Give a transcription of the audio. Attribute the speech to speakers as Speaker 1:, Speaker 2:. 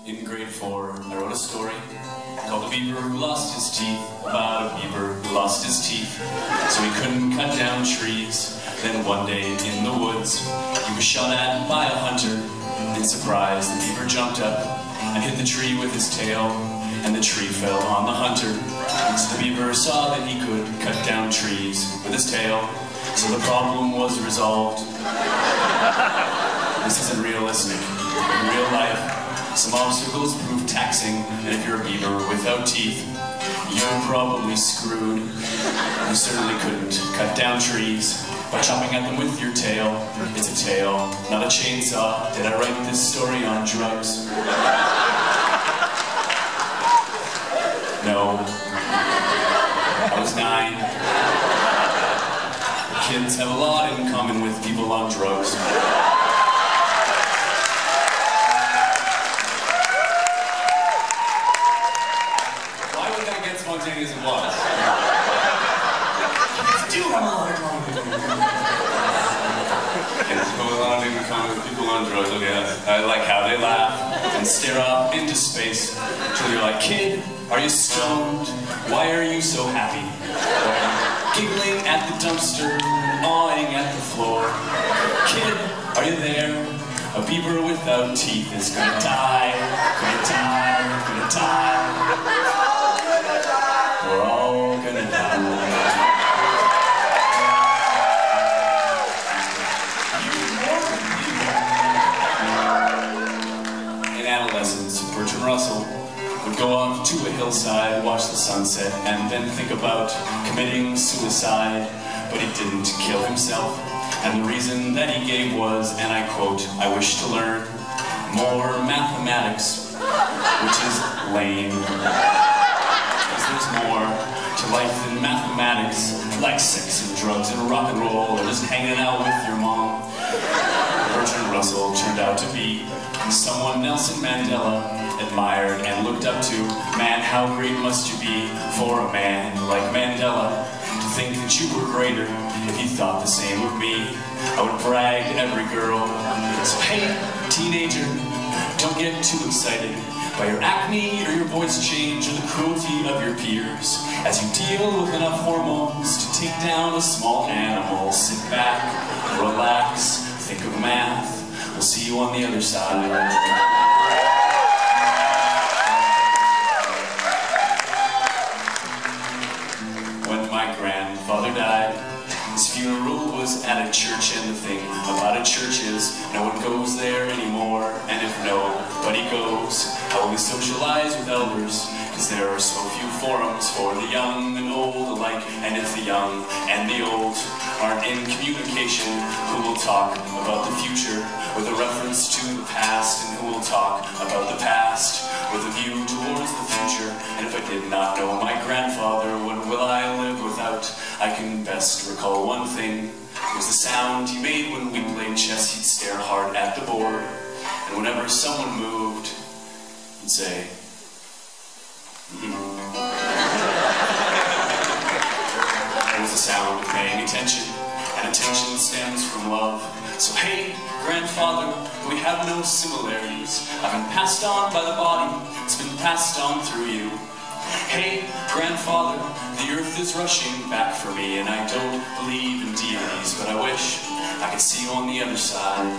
Speaker 1: In grade 4, I wrote a story called The Beaver Who Lost His Teeth, about a beaver who lost his teeth, so he couldn't cut down trees. Then one day in the woods, he was shot at by a hunter. In surprise, the beaver jumped up and hit the tree with his tail, and the tree fell on the hunter. So the beaver saw that he could cut down trees with his tail, so the problem was resolved. This isn't realistic. In real life, some obstacles prove taxing, and if you're a beaver without teeth, you're probably screwed. You certainly couldn't cut down trees by chopping at them with your tail. It's a tail, not a chainsaw. Did I write this story on drugs? No. I was 9. Kids have a lot in common with people on drugs. Spontaneous it was. Kids do have a lot in common. Kids have a lot in common with people on drugs. Oh yeah, I like how they laugh and stare up into space. So you're like, kid, are you stoned? Why are you so happy? Giggling at the dumpster, gnawing at the floor. Kid, are you there? A beaver without teeth is gonna die, gonna die, gonna die. We're all gonna die. In adolescence, Bertrand Russell would go off to a hillside, watch the sunset, and then think about committing suicide. But he didn't kill himself, and the reason that he gave was, and I quote, "I wish to learn more mathematics," which is lame. There's more to life than mathematics, like sex and drugs and rock and roll, or just hanging out with your mom. Bertrand Russell turned out to be someone Nelson Mandela admired and looked up to. Man, how great must you be for a man like Mandela to think that you were greater if you thought the same of me. I would brag to every girl. So hey, teenager, don't get too excited by your acne or your voice change or the cruelty of your peers. As you deal with enough hormones to take down a small animal, sit back, relax, think of math. We'll see you on the other side. When my grandfather died, his funeral was at a church, and the thing about a church is no one goes there anymore, and if nobody goes, how will we socialize with elders? Because there are so few forums for the young and old alike, and if the young and the old aren't in communication, who will talk about the future with a reference to the past, and who will talk about the past with a view towards the future? And if I did not know my grandfather, what will I live without? I can best recall one thing. It was the sound he made when we played chess. He'd stare hard at the board, and whenever someone moved, he'd say, It was the sound of paying attention, and attention stems from love. So hey, grandfather, we have no similarities. I've been passed on by the body, it's been passed on through you. Hey, grandfather, the earth is rushing back for me, and I don't believe in deities, but I wish I could see you on the other side.